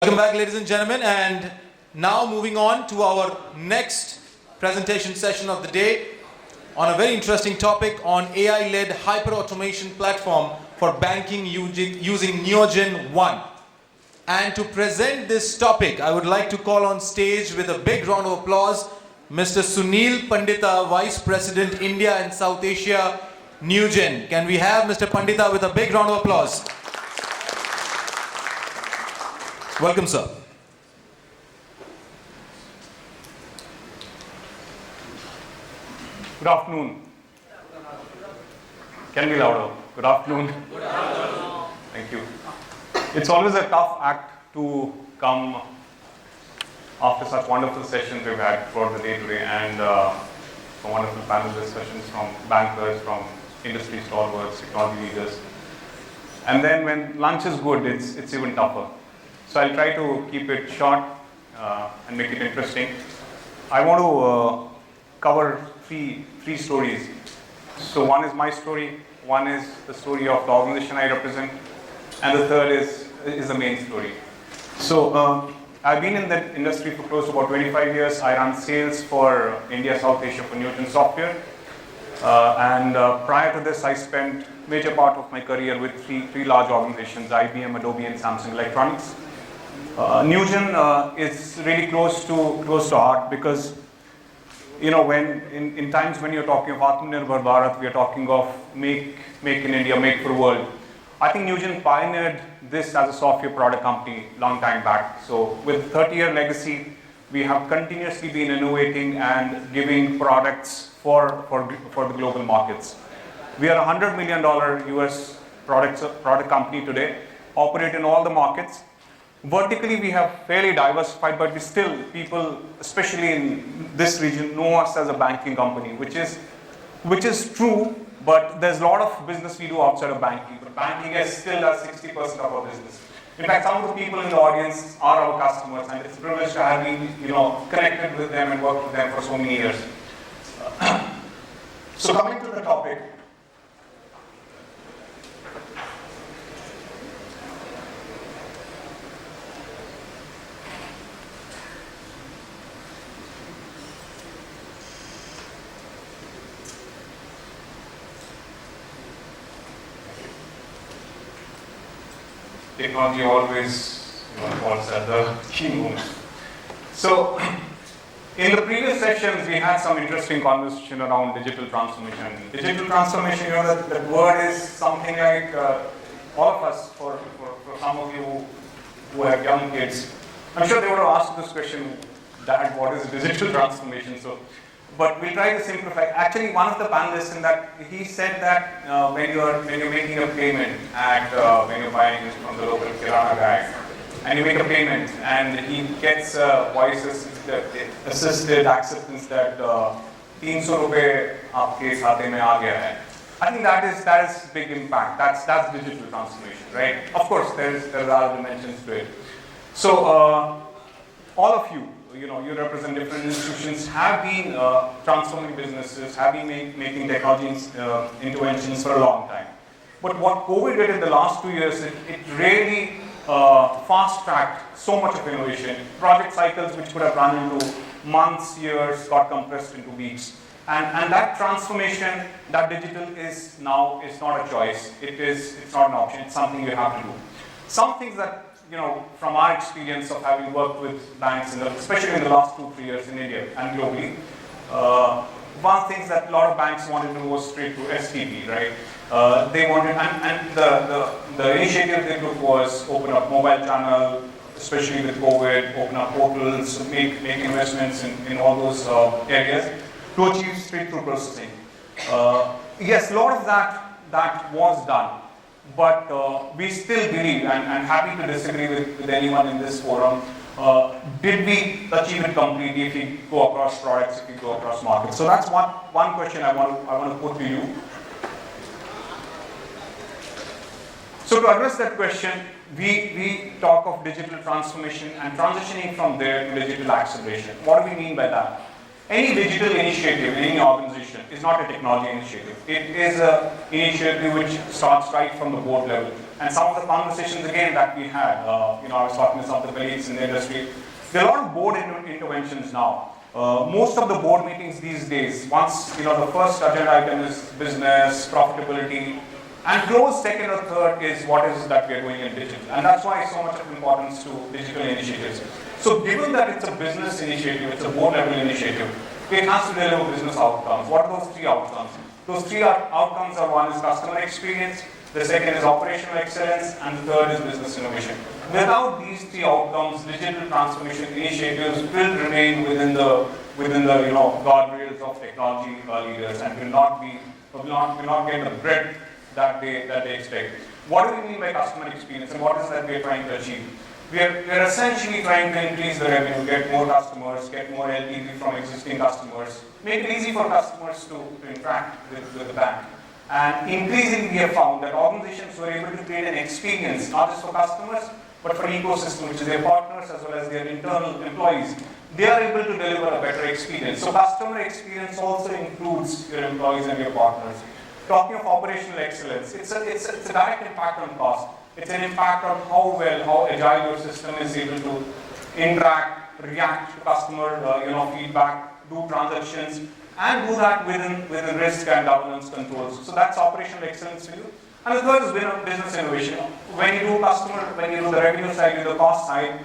Welcome back, ladies and gentlemen, and now moving on to our next presentation session of the day on a very interesting topic on AI-led hyperautomation platform for banking using NewgenONE. And to present this topic, I would like to call on stage with a big round of applause Mr. Sunil Pandita, Vice President, India and South Asia, Newgen. Can we have Mr. Pandita with a big round of applause? Welcome, sir. Good afternoon. Can be louder. Good afternoon. Good afternoon. Thank you. It's always a tough act to come after such wonderful sessions we've had throughout the day today, and some wonderful panel discussions from bankers, from industry stalwarts, technology leaders. And then when lunch is good, it's even tougher. So I'll try to keep it short and make it interesting. I want to cover three stories. So one is my story, one is the story of the organization I represent, and the third is the main story. So I've been in the industry for close to about 25 years. I run sales for India, South Asia for Newgen Software. And prior to this, I spent major part of my career with three large organizations, IBM, Adobe, and Samsung Electronics. Newgen is really close to heart because, you know, when in times when you're talking of Atmanirbhar Bharat, we are talking of make in India, make for world. I think Newgen pioneered this as a software product company long time back. So with 30-year legacy, we have continuously been innovating and giving products for the global markets. We are a $100 million US product company today, operate in all the markets. Vertically, we have fairly diversified, but we still, people, especially in this region, know us as a banking company, which is true, but there's a lot of business we do outside of banking. But banking is still at 60% of our business. In fact, some of the people in the audience are our customers, and it's a privilege to have been, connected with them and worked with them for so many years. So coming to the topic, technology always falls at the key moment. So, in the previous sessions, we had some interesting conversation around digital transformation. Digital transformation, that word is something like all of us, for some of you who have young kids, I'm sure they would have asked this question, Dad, what is digital transformation? But we'll try to simplify. Actually, one of the panelists in that, he said that when you're making a payment when you're buying it from the local kirana guy, and you make a payment, and he gets voice assisted acceptance that 300 rupees aapke khate mein aa gaya hai. I think that is big impact. That's digital transformation, right? Of course, there are dimensions to it. So all of you, you represent different institutions, have been transforming businesses, have been making technology interventions for a long time. But what COVID did in the last 2 years, it really fast-tracked so much of innovation. Project cycles which could have run into months, years, got compressed into weeks. And that transformation, that digital is not a choice. It's not an option. It's something you have to do. Some things that, from our experience of having worked with banks, especially in the last 2-3 years in India and globally, one thing that a lot of banks wanted to go straight to STP, right? They wanted, and the initiative they took was open up mobile channel, especially with COVID, open up portals, make investments in all those areas to achieve straight-through processing. Yes, a lot of that was done. But we still believe, and I'm happy to disagree with anyone in this forum, did we achieve it completely if we go across products, if we go across markets? So that's one question I want to put to you. So to address that question, we talk of digital transformation and transitioning from there to digital acceleration. What do we mean by that? Any digital initiative in any organization is not a technology initiative. It is an initiative which starts right from the board level. and some of the conversations again that we had, I was talking to some of the colleagues in the industry, there are a lot of board interventions now. Most of the board meetings these days, once the first agenda item is business, profitability, and close second or third is what is that we are doing in digital. And that's why so much of importance to digital initiatives. So given that it's a business initiative, it's a board level initiative, it has to deliver business outcomes. What are those three outcomes? Those three outcomes are: one is customer experience, the second is operational excellence, and the third is business innovation. Without these three outcomes, digital transformation initiatives will remain within the guardrails of technology leaders and will not get the breadth that they expect. What do we mean by customer experience, and what is that we are trying to achieve? We are essentially trying to increase the revenue, get more customers, get more LTV from existing customers, make it easy for customers to interact with the bank. And increasingly we have found that organizations were able to create an experience, not just for customers, but for ecosystem, which is their partners as well as their internal employees. They are able to deliver a better experience. So customer experience also includes your employees and your partners. Talking of operational excellence, it's a direct impact on cost. It's an impact on how agile your system is able to interact, react to customer feedback, do transactions, and do that within risk and governance controls. So that's operational excellence for you. And the third is business innovation. When you do the revenue side, you do the cost side,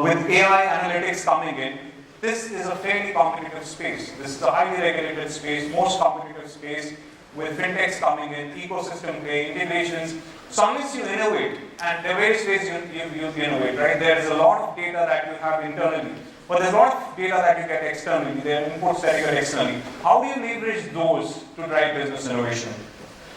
with AI analytics coming in, this is a fairly competitive space. This is a highly regulated space, most competitive space, with fintechs coming in, ecosystem play, integrations. So unless you innovate, and there are various ways you innovate, right? There is a lot of data that you have internally, but there's a lot of data that you get externally. There are inputs that you get externally. How do you leverage those to drive business innovation?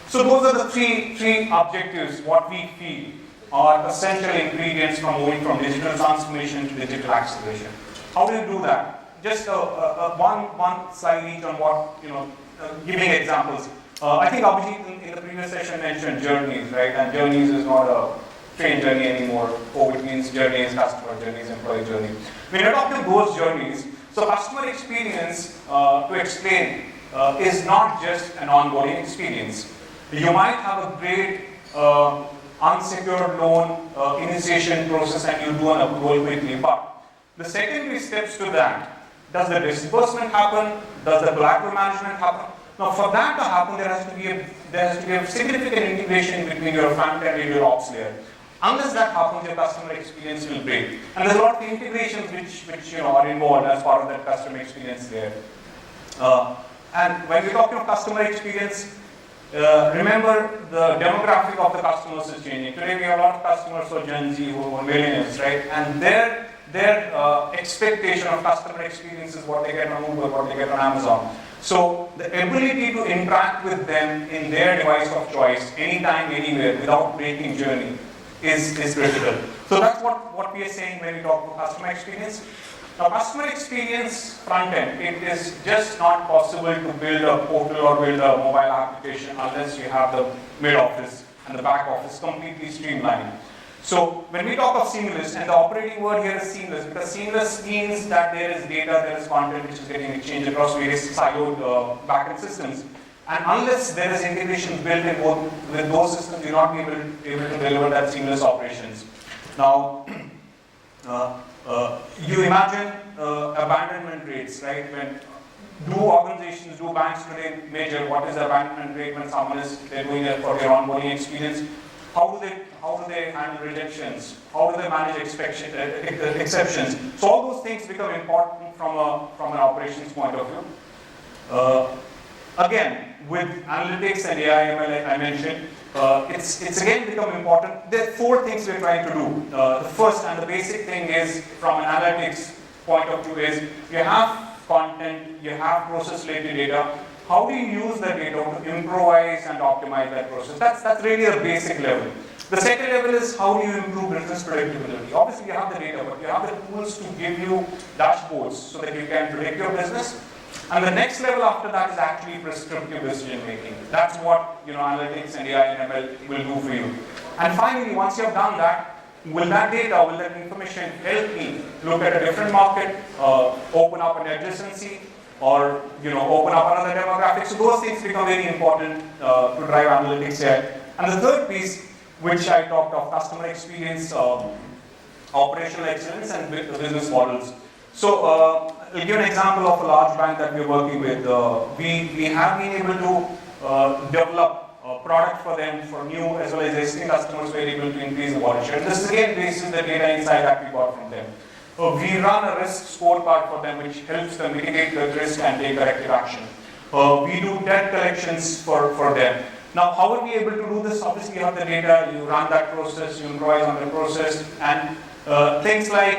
So those are the three objectives, what we feel are essential ingredients from moving from digital transformation to digital acceleration. How do you do that? Just one slide each on what, giving examples. I think Abhijit in the previous session mentioned journeys, right? And journeys is not a train journey anymore. It means journeys, customer journeys, employee journey. When you're talking those journeys, so customer experience, to explain, is not just an onboarding experience. You might have a great unsecured loan initiation process and you do an approval quickly, but the secondary steps to that, does the disbursement happen? Does the collateral management happen? Now, for that to happen, there has to be a significant integration between your front end and your ops layer. Unless that happens, your customer experience will break. And there's a lot of integrations which are involved as part of that customer experience there. And when we're talking of customer experience, remember the demographic of the customers is changing. Today, we have a lot of customers who are Gen Z, who are millennials, right? And their expectation of customer experience is what they get on Uber, what they get on Amazon. So the ability to interact with them in their device of choice, anytime, anywhere, without breaking journey, is critical. So that's what we are saying when we talk about customer experience. Now, customer experience front end, it is just not possible to build a portal or build a mobile application unless you have the mid office and the back office completely streamlined. So when we talk of seamless, and the operating word here is seamless, because seamless means that there is data, there is content which is getting exchanged across various siloed backend systems. And unless there is integration built in with those systems, you're not able to deliver that seamless operations. Now, you imagine abandonment rates, right? When organizations, banks today measure what is the abandonment rate when someone they're doing it for their onboarding experience? How do they handle rejections? How do they manage exceptions? So all those things become important from an operations point of view. Again, with analytics and AI ML I mentioned, it's again become important. There are four things we're trying to do. The first and the basic thing is, from an analytics point of view, is you have content, you have process-related data. How do you use that data to improvise and optimize that process? That's really a basic level. The second level is, how do you improve business predictability? Obviously, you have the data, but you have the tools to give you dashboards so that you can predict your business. And the next level after that is actually prescriptive decision making. That's what analytics and AI and ML will do for you. And finally, once you have done that, will that data, will that information help me look at a different market, open up an adjacency, or open up another demographic? So those things become very important to drive analytics here. And the third piece which I talked of customer experience, operational excellence, and business models. So I'll give an example of a large bank that we're working with. We have been able to develop a product for them for new as well as existing customers. We're able to increase the wallet share. This is again based on the data insight that we got from them. We run a risk scorecard for them, which helps them mitigate the risk and take corrective action. We do debt collections for them. Now, how are we able to do this? Obviously, you have the data, you run that process, you improvise on the process, and things like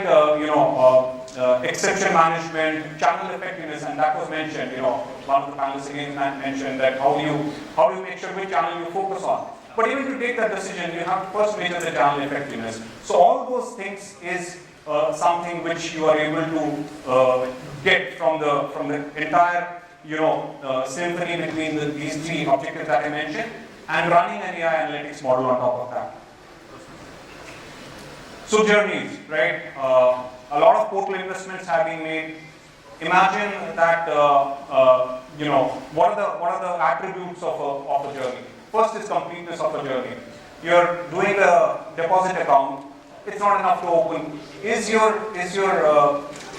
exception management, channel effectiveness, and that was mentioned. One of the panelists again mentioned that how do you make sure which channel you focus on. But even to take that decision, you have to first measure the channel effectiveness. So all those things is something which you are able to get from the entire symphony between these three objectives that I mentioned, and running an AI analytics model on top of that. So journeys, right? A lot of portal investments have been made. Imagine that what are the attributes of a journey? First is completeness of a journey. You're doing a deposit account. It's not enough to open.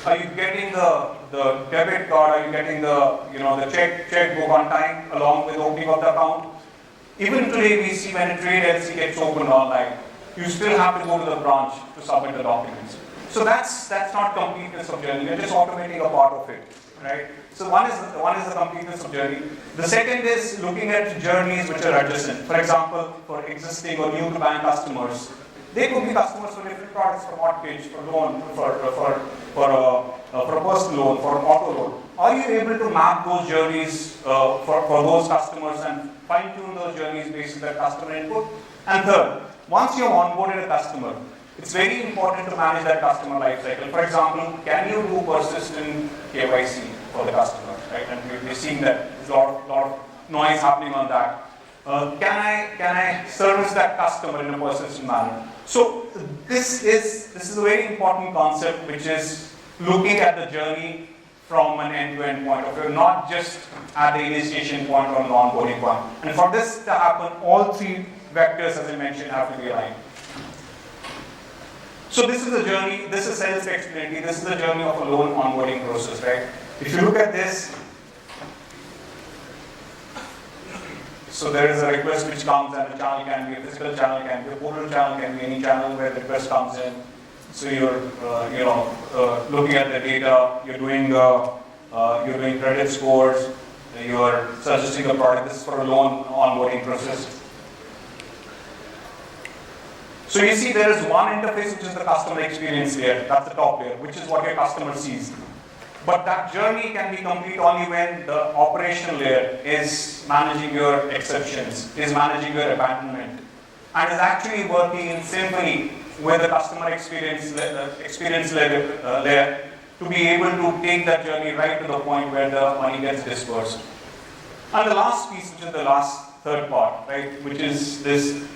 Are you getting the debit card? Are you getting the checkbook on time along with opening of the account? Even today we see when a trade LC gets opened online, you still have to go to the branch to submit the documents. So that's not completeness of journey. You're just automating a part of it, right? So one is the completeness of journey. The second is looking at journeys which are adjacent. For example, for existing or new to bank customers, they could be customers for different products, for mortgage, for loan, for a personal loan, for an auto loan. Are you able to map those journeys for those customers and fine-tune those journeys based on their customer input? And third, once you've onboarded a customer, it's very important to manage that customer life cycle. For example, can you do persistent KYC for the customer, right? And we're seeing that there's a lot of noise happening on that. Can I service that customer in a persistent manner? So this is a very important concept, which is looking at the journey from an end-to-end point of view, not just at the initiation point or an onboarding point. And for this to happen, all three vectors, as I mentioned, have to be aligned. So this is a journey, this is self-explanatory, this is the journey of a loan onboarding process, right? If you look at this, so there is a request which comes, and the channel can be a physical channel, can be a portal channel, can be any channel where the request comes in. So you're looking at the data, you're doing credit scores, you're suggesting a product. This is for a loan onboarding process. So you see there is one interface, which is the customer experience layer. That's the top layer, which is what your customer sees. But that journey can be complete only when the operational layer is managing your exceptions, is managing your abandonment, and is actually working in symphony with the customer experience layer to be able to take that journey right to the point where the money gets disbursed. And the last piece, which is the third part, right, which is this.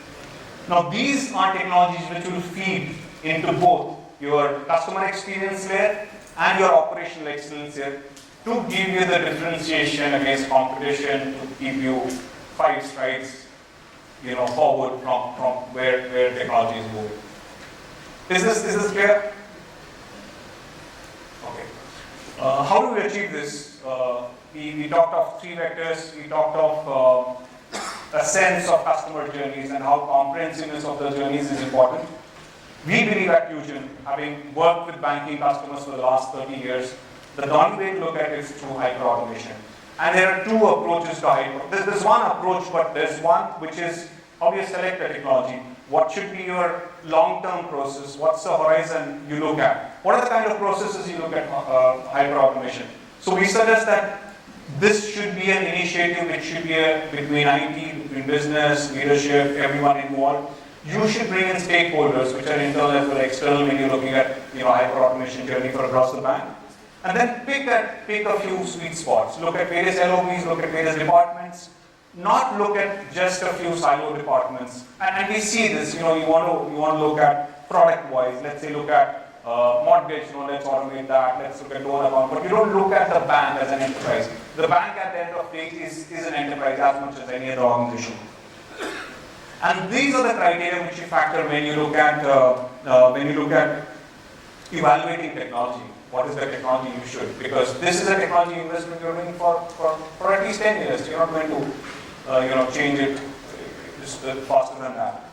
Now these are technologies which will feed into both your customer experience layer and your operational excellence layer to give you the differentiation against competition, to keep you 5 strides forward from where technology is moving. Is this clear? Okay. How do we achieve this? We talked of 3 vectors. We talked of a sense of customer journeys and how comprehensiveness of the journeys is important. We believe at Newgen, having worked with banking customers for the last 30 years, the only way to look at it is through hyperautomation. And there are 2 approaches to hyper. There's one approach, but there's one which is how do you select a technology? What should be your long-term process? What's the horizon you look at? What are the kind of processes you look at hyperautomation? So we suggest that this should be an initiative which should be between IT, between business, leadership, everyone involved. You should bring in stakeholders, which are internal as well as external, when you're looking at hyperautomation journey for across the bank. And then pick a few sweet spots. Look at various LOBs, look at various departments. Not look at just a few silo departments. And we see this. You want to look at product-wise. Let's say look at mortgage. Let's automate that. Let's look at loan account. But you don't look at the bank as an enterprise. The bank at the end of the day is an enterprise as much as any other organization. And these are the criteria which you factor when you look at evaluating technology. What is the technology you should? Because this is a technology investment you're doing for at least 10 years. You're not going to change it just faster than that.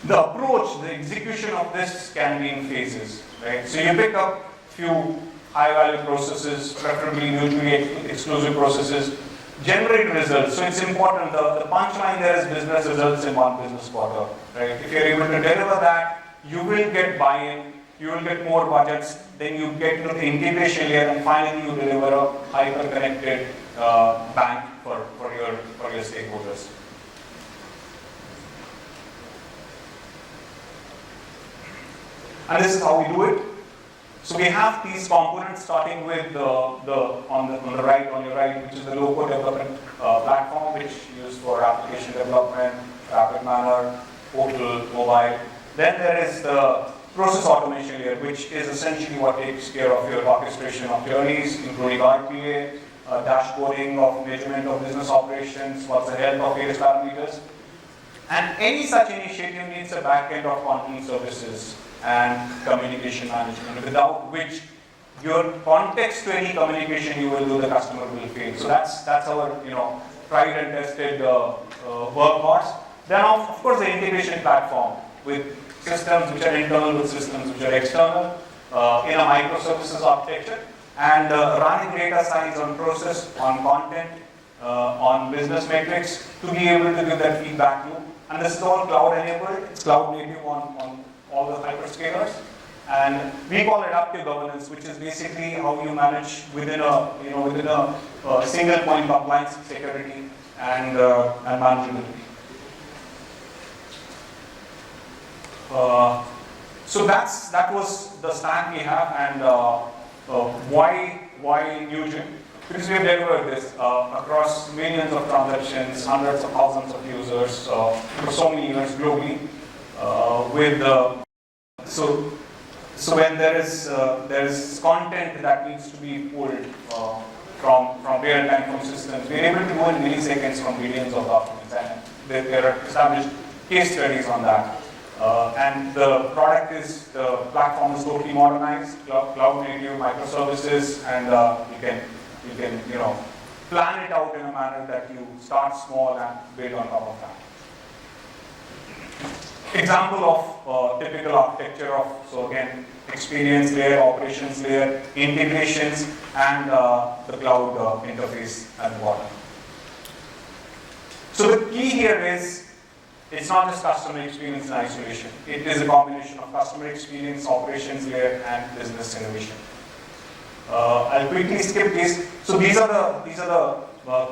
The approach, the execution of this can be in phases, right? So you pick up few high-value processes, preferably mutually exclusive processes, generate results. So it's important. The punchline there is business results in one business quarter, right? If you're able to deliver that, you will get buy-in, you will get more budgets, then you get into the integration layer, and finally you deliver a hyper-connected bank for your stakeholders. And this is how we do it. So we have these components starting with on your right, which is the low-code development platform, which is used for application development, rapid manner, portal, mobile. Then there is the process automation layer, which is essentially what takes care of your orchestration of journeys, including RPA, dashboarding of measurement of business operations, what's the health of various parameters. And any such initiative needs a backend of content services and communication management, without which your context to any communication you will do, the customer will fail. So that's our tried and tested workhorse. Then of course the integration platform with systems which are internal with systems which are external in a microservices architecture, and running data science on process, on content, on business metrics to be able to give that feedback loop. And this is all cloud enabled. It's cloud native on all the hyperscalers, and we call it active governance, which is basically how you manage within a single point compliance, security, and manageability. So that was the stack we have, and why Newgen? Because we have delivered this across millions of transactions, hundreds of thousands of users for so many years globally. So when there is content that needs to be pulled from real time from systems, we are able to do in milliseconds from billions of documents, and there are established case studies on that. And the platform is totally modernized, cloud native, microservices, and you can plan it out in a manner that you start small and build on top of that. Example of typical architecture of, so again, experience layer, operations layer, integrations, and the cloud interface at the bottom. So the key here is, it's not just customer experience in isolation. It is a combination of customer experience, operations layer, and business innovation. I'll quickly skip this. So these are the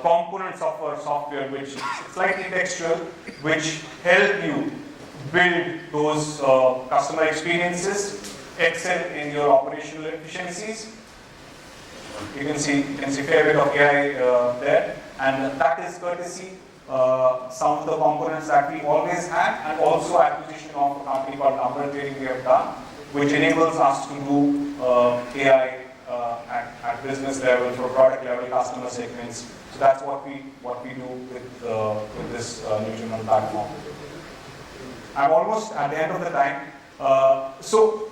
components of our software, which is slightly textual, which help you build those customer experiences, excel in your operational efficiencies. You can see a fair bit of AI there, and that is courtesy some of the components that we always had, and also acquisition of a company called Number Theory we have done, which enables us to do AI at business level, for product level customer segments. So that's what we do with this NewgenONE platform. I'm almost at the end of the time. So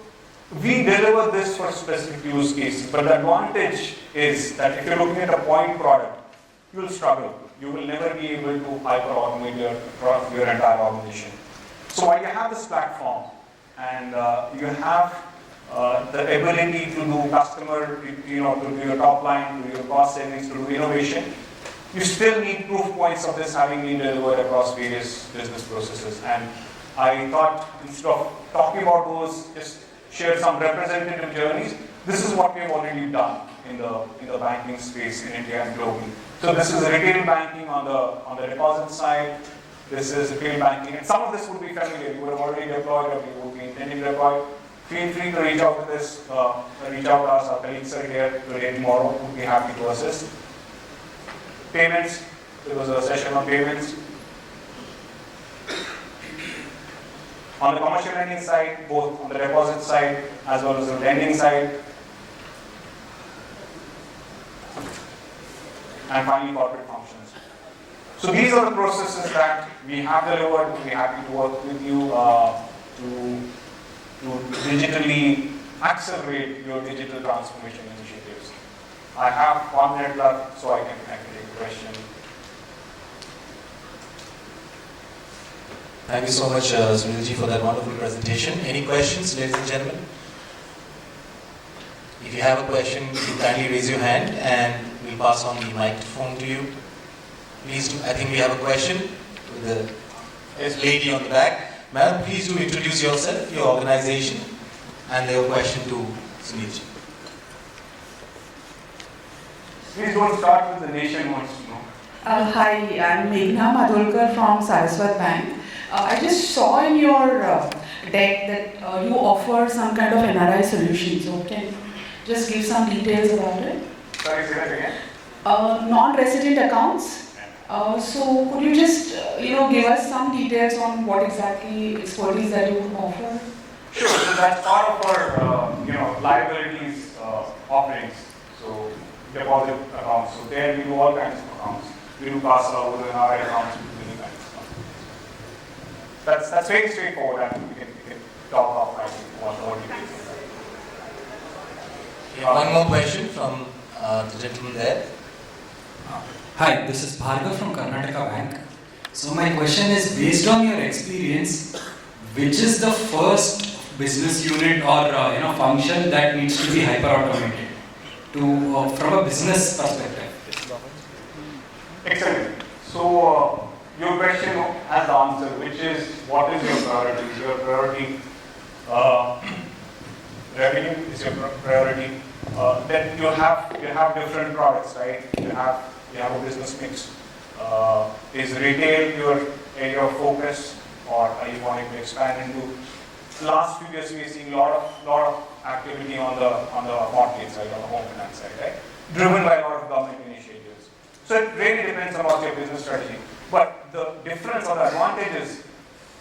we deliver this for specific use cases, but the advantage is that if you're looking at a point product, you will struggle. You will never be able to hyper-automate your entire organization. So while you have this platform and you have the ability to do customer, to do your top line, to do your cost savings, to do innovation, you still need proof points of this having been delivered across various business processes. And I thought, instead of talking about those, just share some representative journeys. This is what we have already done in the banking space in India and globally. So this is retail banking on the deposit side. This is retail banking, and some of this would be familiar. You would have already deployed, or you would be intending to deploy. Feel free to reach out to this. Reach out to us. Our colleagues are here today, tomorrow. We'll be happy to assist. Payments. There was a session on payments. On the commercial lending side, both on the deposit side as well as the lending side. And finally, corporate functions. So these are the processes that we have delivered. We're happy to work with you to digitally accelerate your digital transformation initiatives. I have 1 minute left, so I can take a question. Thank you so much, Sunilji, for that wonderful presentation. Any questions, ladies and gentlemen? If you have a question, you kindly raise your hand and we'll pass on the microphone to you. Please do. I think we have a question with the lady on the back. Madam, please do introduce yourself, your organization, and your question to Sunilji. Please don't start with the nation wants to know. Hi, I'm Meghna Madholkar from Saraswat Bank. I just saw in your deck that you offer some kind of NRI solution. So can you just give some details about it? Sorry, say that again. Non-resident accounts. So could you just give us some details on what exactly expertise that you offer? Sure. So that's part of our liabilities offerings. So deposit accounts. So there we do all kinds of accounts. We do CASA over the NRI accounts. We do many kinds of accounts. That's very straightforward, and we can talk about more details. One more question from the gentleman there. Hi, this is Bhargav from Karnataka Bank. So my question is, based on your experience, which is the first business unit or function that needs to be hyper-automated from a business perspective? Excellent. So your question has the answer, which is what is your priority? Is your priority revenue? Is your priority? Then you have different products, right? You have a business mix. Is retail your area of focus, or are you wanting to expand into? Last few years we are seeing a lot of activity on the mortgage side, on the home finance side, right? Driven by a lot of government initiatives. So it really depends about your business strategy. But the difference or the advantage is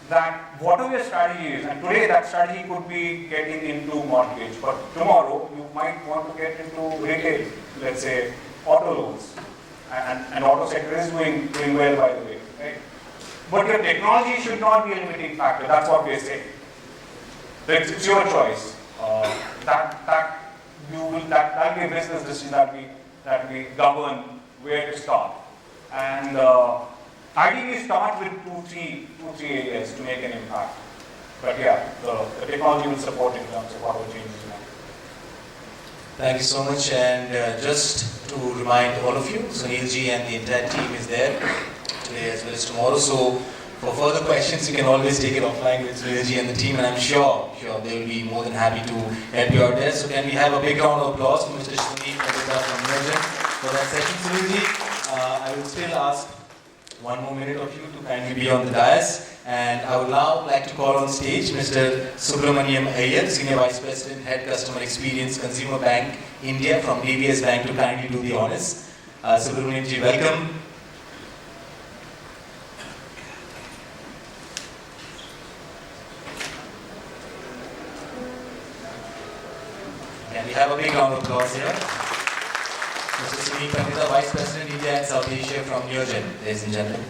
that whatever your strategy is, and today that strategy could be getting into mortgage, but tomorrow you might want to get into retail, let's say auto loans. And auto sector is doing well, by the way, right? But your technology should not be a limiting factor. That's what we say. It's your choice. That will be a business decision that we govern where to start. And ideally start with two, three areas to make an impact. But yeah, the technology will support in terms of auto changes. Thank you so much, and just to remind all of you, Sunilji and the entire team is there today as well as tomorrow. So for further questions, you can always take it offline with Sunilji and the team, and I'm sure they will be more than happy to help you out there. So can we have a big round of applause for Mr. Sunil Pandita from Newgen for that session, Sunilji? I will still ask one more minute of you to kindly be on the dais. And I would now like to call on stage Mr. Subramaniam Iyer, Senior Vice President, Head Customer Experience, Consumer Bank, India from DBS Bank, to kindly do the honors. Subramaniam ji, welcome. Can we have a big round of applause here? Mr. Sunil Pandita, Vice President, India and South Asia from Newgen, ladies and gentlemen.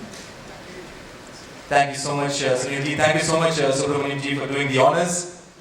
Thank you so much, Sunil ji. Thank you so much, Subramaniam ji, for doing the honors.